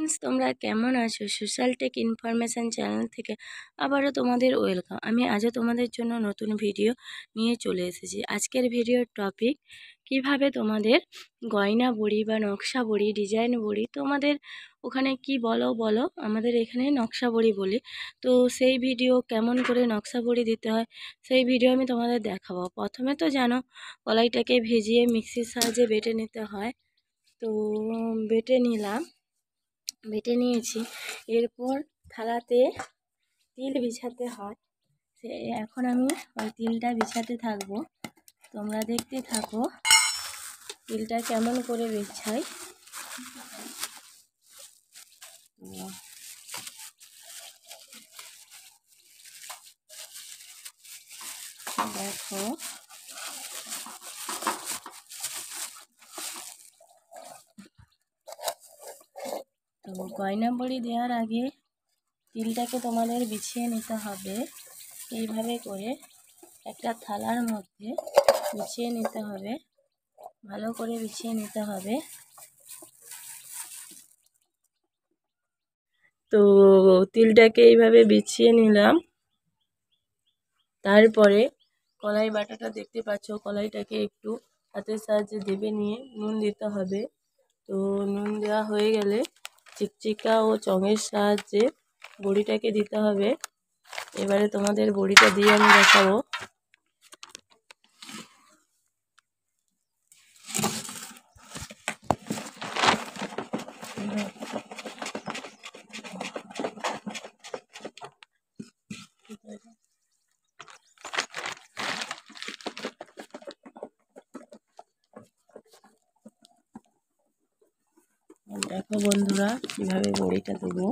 Friends, তোমরা কেমন আছো? সোশ্যাল টেক ইনফরমেশান চ্যানেল থেকে আবারও তোমাদের ওয়েলকাম। আমি আজও তোমাদের জন্য নতুন ভিডিও নিয়ে চলে এসেছি। আজকের ভিডিওর টপিক কিভাবে তোমাদের গয়না বড়ি বা নকশা বড়ি, ডিজাইন বড়ি, তোমাদের ওখানে কি বলো বলো, আমাদের এখানে নকশা বড়ি বলি। তো সেই ভিডিও কেমন করে নকশা বড়ি দিতে হয় সেই ভিডিও আমি তোমাদের দেখাবো। প্রথমে তো জানো, কলাইটাকে ভেজিয়ে মিক্সির সাহায্যে বেটে নিতে হয়। তো বেটে নিয়েছি। এরপর থালাতে তিল বিছাতে হয়। এখন আমি ওই তিলটা বিছাতে থাকবো, তোমরা দেখতে থাকো তিলটা কেমন করে বিছাই। দেখো, তো গয়না বড়ি দেওয়ার আগে তিলটাকে তোমাদের বিছিয়ে নিতে হবে। এইভাবে করে একটা থালার মধ্যে বিছিয়ে নিতে হবে, ভালো করে বিছিয়ে নিতে হবে। তো তিলটাকে এইভাবে বিছিয়ে নিলাম। তারপরে কলাই বাটাটা দেখতে পাচ্ছ, কলাইটাকে একটু হাতের সাহায্যে দেবে নিয়ে নুন দিতে হবে। তো নুন দেওয়া হয়ে গেলে চিকচিকা ও চঙের সাহায্যে বড়িটাকে দিতে হবে। এবারে তোমাদের বড়িটা দিয়ে আমি দেখাবো। দেখো বন্ধুরা, কিভাবে বড়িটা দেবো।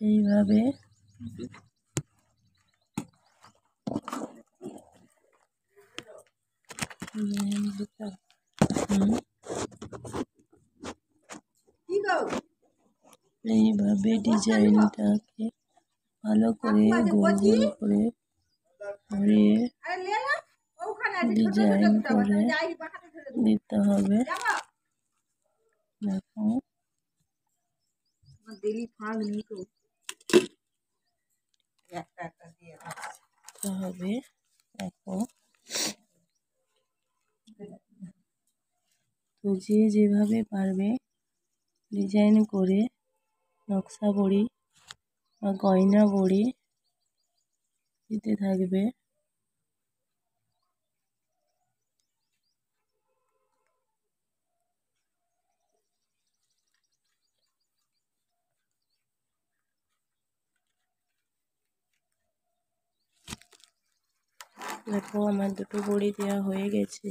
এইভাবে এইভাবে ডিজাইনটাকে ভালো করে গোল গোল করে ঘুরিয়ে ডিজাইন করে দিতে হবে। দেখো, হবে। দেখো, তো যে যেভাবে পারবে ডিজাইন করে নকশা বড়ি বা গয়না বড়ি দিতে থাকবে। দেখো, আমার দুটো বড়ি দেওয়া হয়ে গেছে।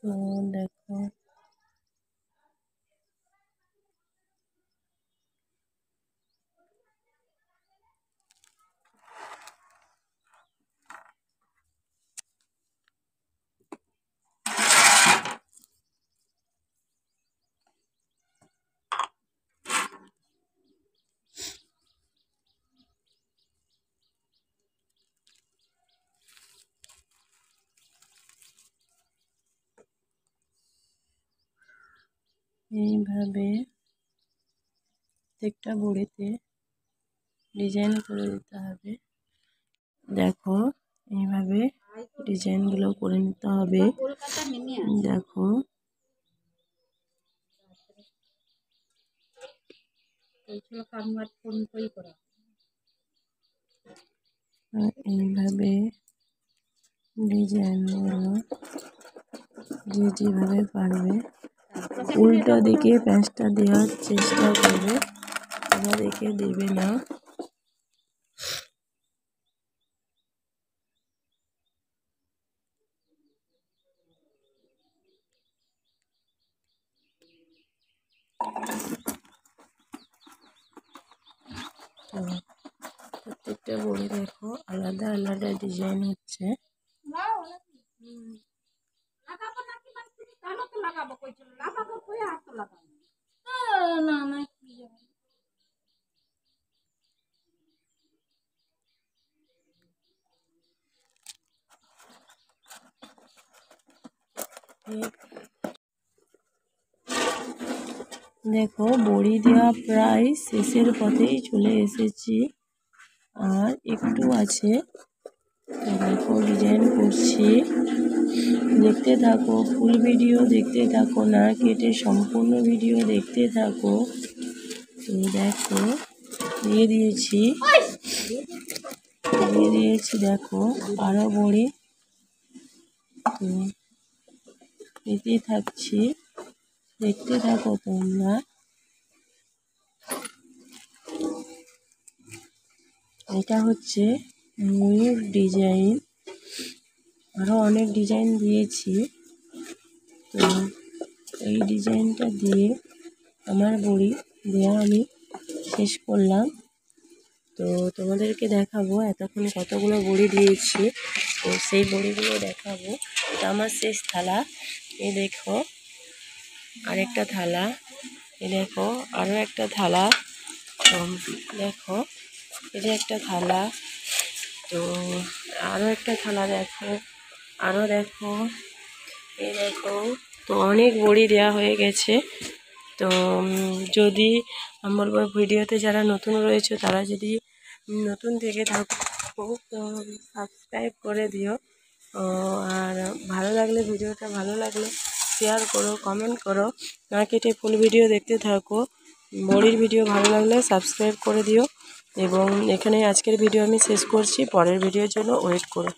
তো দেখো, এইভাবে প্রত্যেকটা বড়িতে ডিজাইন করে দিতে হবে। দেখো, এইভাবে ডিজাইনগুলো করে নিতে হবে। দেখো, এইভাবে ডিজাইনগুলো যে যেভাবে পারবে উল্টো দিকে প্যাঁচটা দেওয়ার চেষ্টা করবে, আমাদেরকে দেবে না। তো প্রত্যেকটা বড়ি দেখো আলাদা আলাদা ডিজাইন হচ্ছে। দেখো বড়ি দেওয়া প্রায় শেষের পথেই চলে এসেছি, আর একটু আছে। দেখো ডিজাইন করছি, দেখতে থাকো, ফুল ভিডিও দেখতে থাকো, না কেটে সম্পূর্ণ ভিডিও দেখতে থাকো। তো দেখো দিয়ে দিয়েছি দেখো আরো বড়ি। তো দিতে থাকছি, দেখতে থাকো তোমরা। এটা হচ্ছে ময়ূর ডিজাইন, আরো অনেক ডিজাইন দিয়েছি। তো এই ডিজাইনটা দিয়ে আমার বড়ি দেওয়া আমি শেষ করলাম। তো তোমাদেরকে দেখাবো এতক্ষণ কতগুলো বড়ি দিয়েছি, তো সেই বড়িগুলো দেখাবো। এটা আমার শেষ থালা। এ দেখো আরেকটা থালা, এ দেখো আরও একটা থালা। তো দেখো এই যে একটা থালা, তো আরও একটা থালা দেখো, আরও দেখো, এই দেখো। তো অনেক বড়ি দেওয়া হয়ে গেছে। তো যদি আমি বলবো ভিডিওতে যারা নতুন রয়েছে তারা যদি নতুন থেকে থাকো তো সাবস্ক্রাইব করে দিও। আর ভালো লাগলে ভিডিওটা ভালো লাগলে শেয়ার করো, কমেন্ট করো, না কেটে ফুল ভিডিও দেখতে থাকো। বড়ির ভিডিও ভালো লাগলে সাবস্ক্রাইব করে দিও। এবং এখানে আজকের ভিডিও আমি শেষ করছি, পরের ভিডিওর জন্য ওয়েট করো।